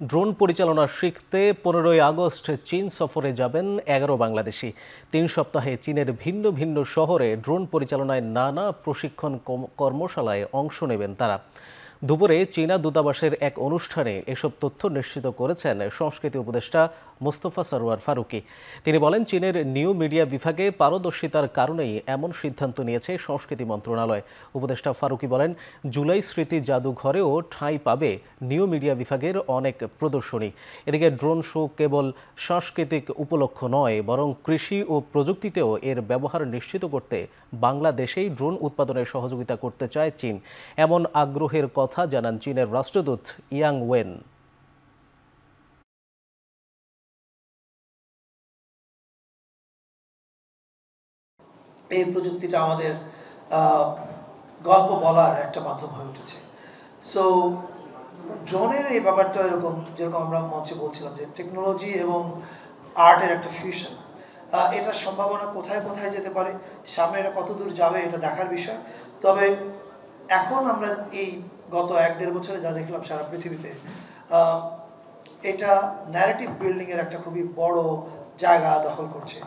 Drone পরিচালনা শিখতে 15ই August চীন সফরে যাবেন 11 বাংলাদেশি। 3 সপ্তাহে চীনের ভিন্ন ভিন্ন শহরে ড্রোন পরিচালনায় নানা প্রশিক্ষণ কর্মশালায় অংশ নেবেন তারা। দুপুরে চীনা দূতাবাসের এক অনুষ্ঠানে এসব তথ্য নিশ্চিত করেছেন সংস্কৃতি উপদেষ্টা মোস্তফা সরওয়ার ফারুকী। তিনি বলেন, চীনের নিউ মিডিয়া বিভাগে পারদর্শিতার কারণেই এমন সিদ্ধান্ত নিয়েছে সংস্কৃতি মন্ত্রণালয়। উপদেষ্টা ফারুকী বলেন, জুলাই স্মৃতি জাদুঘরেও ঠাঁই পাবে নিউ মিডিয়া বিভাগের অনেক প্রদর্শনী। এদিকে ড্রোন শো কেবল সাংস্কৃতিক উপলক্ষ নয়, বরং কৃষি ও প্রযুক্তিতেও এর ব্যবহার নিশ্চিত করতে বাংলাদেশেই ড্রোন উৎপাদনের সহযোগিতা করতে চায় চীন। এমন আগ্রহের কথা জানান চীনের রাষ্ট্রদূত ইয়াং ওয়েন। এই প্রযুক্তিটা আমাদের গল্প বলার একটা মাধ্যম হয়ে উঠেছে। সো ড্রোনের এই ব্যাপারটা এরকম, যেরকম আমরা মঞ্চে বলছিলাম যে টেকনোলজি এবং আর্টের একটা ফিউশন, এটা সম্ভাবনা কোথায় কোথায় যেতে পারে, সামনে এটা কত দূর যাবে এটা দেখার বিষয়। তবে এখন আমরা এই গত 1-1.5 বছরে যা দেখলাম সারা পৃথিবীতে, এটা ন্যারেটিভ বিল্ডিং এর একটা খুবই বড় জায়গা দখল করছে।